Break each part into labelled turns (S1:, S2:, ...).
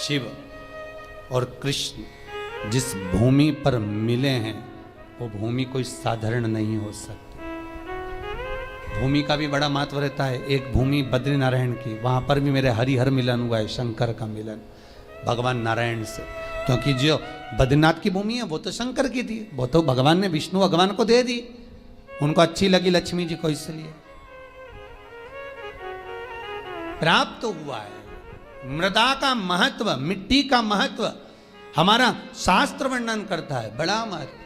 S1: शिव और कृष्ण जिस भूमि पर मिले हैं वो भूमि कोई साधारण नहीं हो सकती। भूमि का भी बड़ा महत्व रहता है। एक भूमि बद्रीनारायण की, वहां पर भी मेरे हरिहर मिलन हुआ है, शंकर का मिलन भगवान नारायण से। क्योंकि जो बद्रीनाथ की भूमि है वो तो शंकर की थी, वो तो भगवान ने विष्णु भगवान को दे दी, उनको अच्छी लगी लक्ष्मी जी को, इसलिए प्राप्त तो हुआ है। मृदा का महत्व, मिट्टी का महत्व हमारा शास्त्र वर्णन करता है, बड़ा महत्व,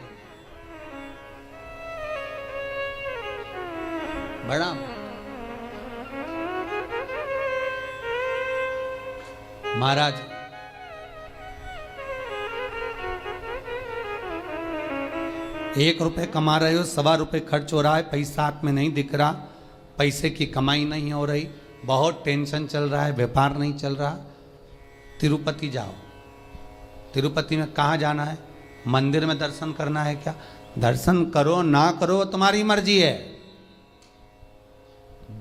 S1: बड़ा महाराज ₹1 कमा रहे हो, ₹1.25 खर्च हो रहा है, पैसा हाथ में नहीं दिख रहा, पैसे की कमाई नहीं हो रही, बहुत टेंशन चल रहा है, व्यापार नहीं चल रहा, तिरुपति जाओ। तिरुपति में कहाँ जाना है? मंदिर में दर्शन करना है क्या? दर्शन करो ना करो तुम्हारी मर्जी है।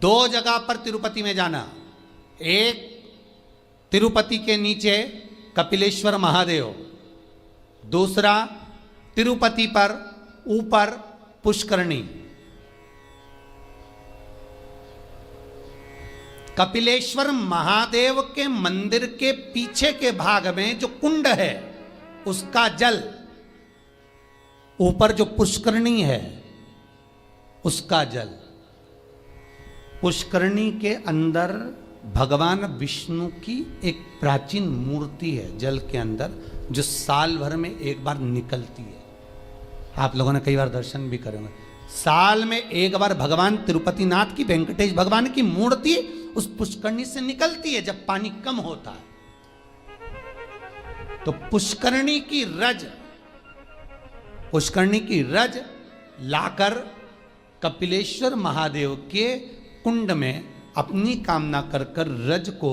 S1: 2 जगह पर तिरुपति में जाना, एक तिरुपति के नीचे कपिलेश्वर महादेव, दूसरा तिरुपति पर ऊपर पुष्करणी। कपिलेश्वर महादेव के मंदिर के पीछे के भाग में जो कुंड है उसका जल, ऊपर जो पुष्करणी है उसका जल। पुष्करणी के अंदर भगवान विष्णु की एक प्राचीन मूर्ति है जल के अंदर, जो साल भर में एक बार निकलती है। आप लोगों ने कई बार दर्शन भी करे होंगे। साल में एक बार भगवान तिरुपति नाथ की, वेंकटेश भगवान की मूर्ति उस पुष्करणी से निकलती है जब पानी कम होता है। तो पुष्करणी की रज लाकर कपिलेश्वर महादेव के कुंड में अपनी कामना कर कर रज को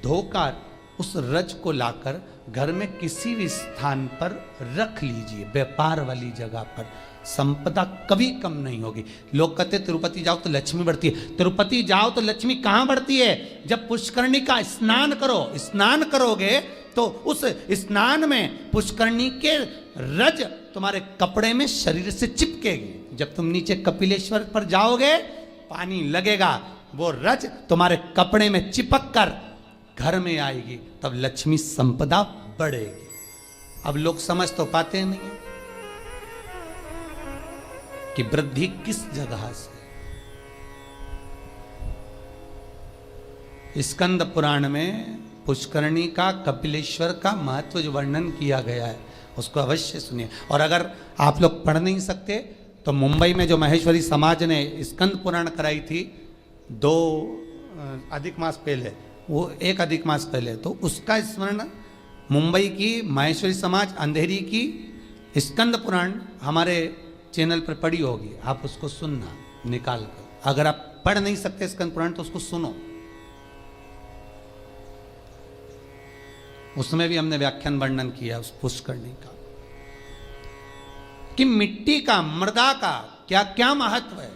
S1: धोकर, उस रज को लाकर घर में किसी भी स्थान पर रख लीजिए, व्यापार वाली जगह पर। संपदा कभी कम नहीं होगी। लोग कहते तिरुपति जाओ तो लक्ष्मी बढ़ती है। तिरुपति जाओ तो लक्ष्मी कहां बढ़ती है? जब पुष्करणी का स्नान करो। स्नान करोगे तो उस स्नान में पुष्करणी के रज तुम्हारे कपड़े में शरीर से चिपकेगी। जब तुम नीचे कपिलेश्वर पर जाओगे, पानी लगेगा, वो रज तुम्हारे कपड़े में चिपक कर घर में आएगी, तब लक्ष्मी संपदा बढ़ेगी। अब लोग समझ तो पाते नहीं कि वृद्धि किस जगह से। स्कंद पुराण में पुष्करणी का, कपिलेश्वर का महत्व जो वर्णन किया गया है उसको अवश्य सुनिए। और अगर आप लोग पढ़ नहीं सकते तो मुंबई में जो महेश्वरी समाज ने स्कंद पुराण कराई थी 2 अधिक मास पहले, वो 1 अधिक मास पहले, तो उसका स्मरण मुंबई की महेश्वरी समाज अंधेरी की स्कंद पुराण हमारे चैनल पर पड़ी होगी, आप उसको सुनना निकाल कर। अगर आप पढ़ नहीं सकते स्कंद पुराण तो उसको सुनो, उसमें भी हमने व्याख्यान वर्णन किया उस पुष्करणी का, कि मिट्टी का, मृदा का क्या क्या महत्व है,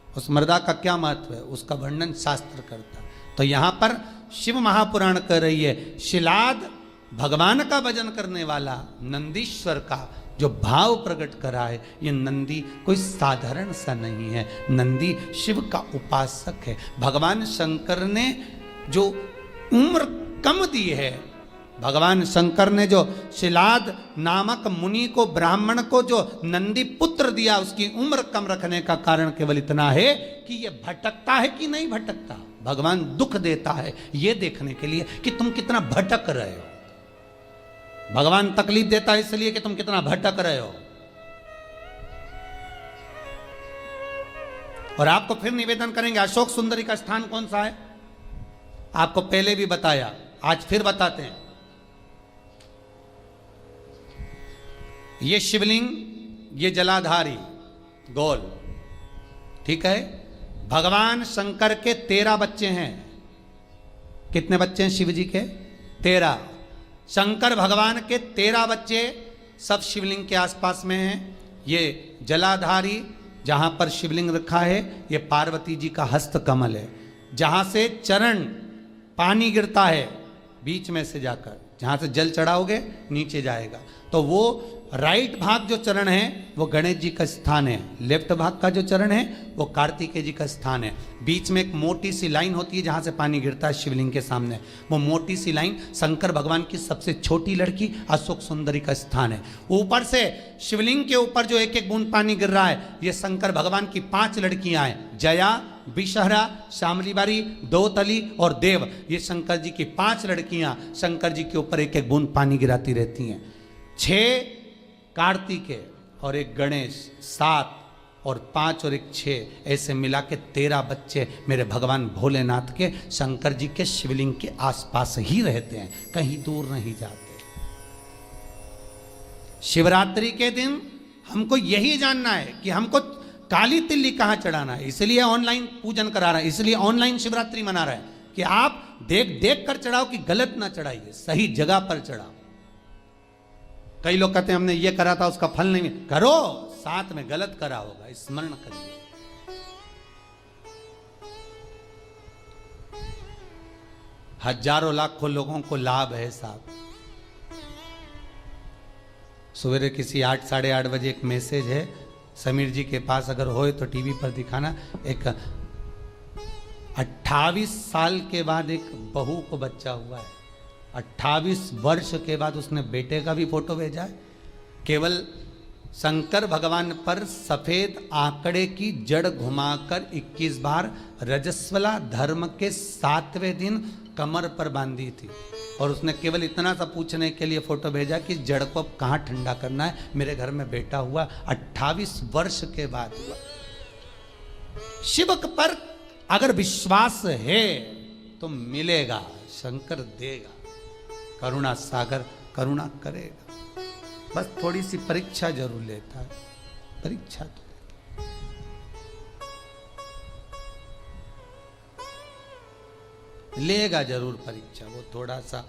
S1: उस मृदा का क्या महत्व है, उसका वर्णन शास्त्र करता। तो यहां पर शिव महापुराण कर रही है, शिलाद भगवान का भजन करने वाला नंदीश्वर का जो भाव प्रकट करा है, ये नंदी कोई साधारण सा नहीं है, नंदी शिव का उपासक है। भगवान शंकर ने जो उम्र कम दी है, भगवान शंकर ने जो शिलाद नामक मुनि को, ब्राह्मण को जो नंदी पुत्र दिया, उसकी उम्र कम रखने का कारण केवल इतना है कि ये भटकता है कि नहीं भटकता। भगवान दुख देता है ये देखने के लिए कि तुम कितना भटक रहे हो। भगवान तकलीफ देता है इसलिए कि तुम कितना भटक रहे हो। और आपको फिर निवेदन करेंगे, अशोक सुंदरी का स्थान कौन सा है? आपको पहले भी बताया, आज फिर बताते हैं। ये शिवलिंग, ये जलाधारी गोल, ठीक है। भगवान शंकर के 13 बच्चे हैं। कितने बच्चे हैं शिव जी के? 13। शंकर भगवान के 13 बच्चे सब शिवलिंग के आसपास में हैं। ये जलाधारी जहां पर शिवलिंग रखा है, ये पार्वती जी का हस्त कमल है, जहां से चरण पानी गिरता है बीच में से जाकर, जहाँ से जल चढ़ाओगे नीचे जाएगा। तो वो राइट भाग जो चरण है वो गणेश जी का स्थान है, लेफ्ट भाग का जो चरण है वो कार्तिकेय जी का स्थान है। बीच में एक मोटी सी लाइन होती है जहाँ से पानी गिरता है शिवलिंग के सामने, वो मोटी सी लाइन शंकर भगवान की सबसे छोटी लड़की अशोक सुंदरी का स्थान है। ऊपर से शिवलिंग के ऊपर जो एक एक बूंद पानी गिर रहा है ये शंकर भगवान की 5 लड़कियां हैं, जया, विषहरा, शामलीबारी, दोतली और देव। ये शंकर जी की 5 लड़कियां शंकर जी के ऊपर एक एक बूंद पानी गिराती रहती हैं। 6 कार्तिकेय और एक गणेश, 7 और 5 और एक 6, ऐसे मिला के 13 बच्चे मेरे भगवान भोलेनाथ के शंकर जी के शिवलिंग के आसपास ही रहते हैं, कहीं दूर नहीं जाते। शिवरात्रि के दिन हमको यही जानना है कि हमको काली तिल्ली कहाँ चढ़ाना है, इसलिए ऑनलाइन पूजन करा रहा है, इसलिए ऑनलाइन शिवरात्रि मना रहा है कि आप देख देख कर चढ़ाओ कि गलत ना चढ़ाइए, सही जगह पर चढ़ाओ। कई लोग कहते हैं हमने ये करा था उसका फल नहीं, करो, साथ में गलत करा होगा, स्मरण करिए। हजारों लाखों लोगों को लाभ है साहब। सवेरे किसी 8 साढ़े 8 बजे एक मैसेज है, समीर जी के पास अगर होए तो टीवी पर दिखाना। एक 28 साल के बाद एक बहू को बच्चा हुआ है, 28 वर्ष के बाद उसने बेटे का भी फोटो भेजा है। केवल शंकर भगवान पर सफेद आंकड़े की जड़ घुमाकर 21 बार रजस्वला धर्म के 7वें दिन कमर पर बांधी थी, और उसने केवल इतना सा पूछने के लिए फोटो भेजा कि जड़ को अब कहाँ ठंडा करना है, मेरे घर में बेटा हुआ, 28 वर्ष के बाद हुआ। शिव पर अगर विश्वास है तो मिलेगा, शंकर देगा, करुणा सागर करुणा करेगा। बस थोड़ी सी परीक्षा जरूर लेता है, परीक्षा तो लेगा जरूर परीक्षा। वो थोड़ा सा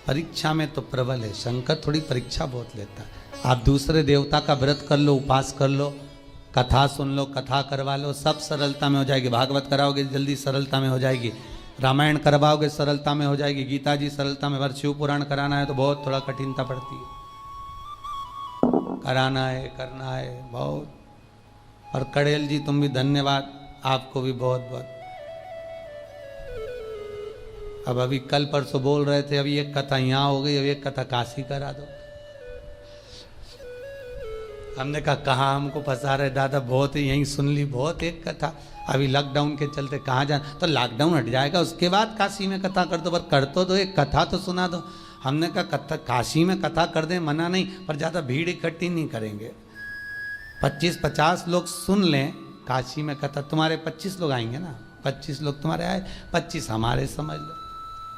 S1: परीक्षा में तो प्रबल है, शंकर थोड़ी परीक्षा बहुत लेता है। आप दूसरे देवता का व्रत कर लो, उपास कर लो, कथा सुन लो, कथा करवा लो, सब सरलता में हो जाएगी। भागवत कराओगे जल्दी सरलता में हो जाएगी, रामायण करवाओगे सरलता में हो जाएगी, गीता जी सरलता में। शिव पुराण कराना है तो बहुत थोड़ा कठिनता पड़ती है, कराना है, करना है बहुत। और कड़ेल जी तुम भी धन्यवाद, आपको भी बहुत बहुत। अब अभी कल परसों बोल रहे थे अभी एक कथा यहाँ हो गई, अभी एक कथा काशी करा दो। हमने कहा कहाँ हमको फंसा रहे दादा, बहुत ही यहीं सुन ली, बहुत एक कथा। अभी लॉकडाउन के चलते कहाँ जाना, तो लॉकडाउन हट जाएगा उसके बाद काशी में कथा कर दो, पर कर तो दो, एक कथा तो सुना दो। हमने कहा कथा काशी में कथा कर दें, मना नहीं, पर ज़्यादा भीड़ इकट्ठी नहीं करेंगे। 25-50 लोग सुन लें काशी में कथा, तुम्हारे 25 लोग आएंगे ना, 25 लोग तुम्हारे आए, 25 हमारे समझ लो,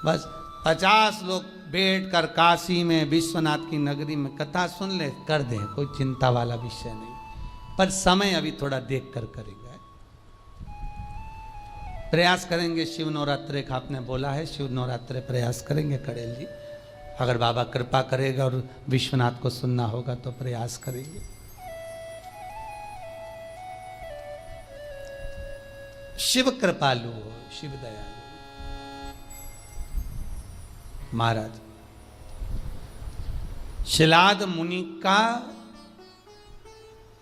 S1: बस 50 लोग बैठ कर काशी में विश्वनाथ की नगरी में कथा सुन ले, कर दें, कोई चिंता वाला विषय नहीं। पर समय अभी थोड़ा देख कर करेंगे, प्रयास करेंगे। शिव नवरात्रे का आपने बोला है, शिव नवरात्रे प्रयास करेंगे कड़ेल जी, अगर बाबा कृपा करेगा और विश्वनाथ को सुनना होगा तो प्रयास करेंगे। शिव कृपालु हो, शिव दयालु। महाराज शिलाद मुनि का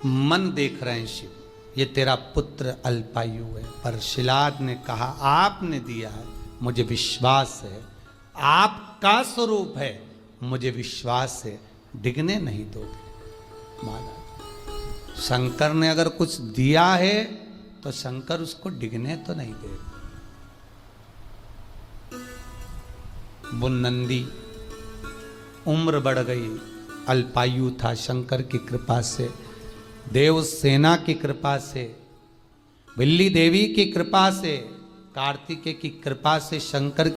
S1: मन देख रहे हैं शिव, ये तेरा पुत्र अल्पायु है, पर शिलाद ने कहा आपने दिया है, मुझे विश्वास है, आपका स्वरूप है, मुझे विश्वास है, डिगने नहीं दोगे। महाराज शंकर ने अगर कुछ दिया है तो शंकर उसको डिगने तो नहीं देगा। वो नंदी उम्र बढ़ गई, अल्पायु था, शंकर की कृपा से, देव सेना की कृपा से, बिल्ली देवी की कृपा से, कार्तिकेय की कृपा से शंकर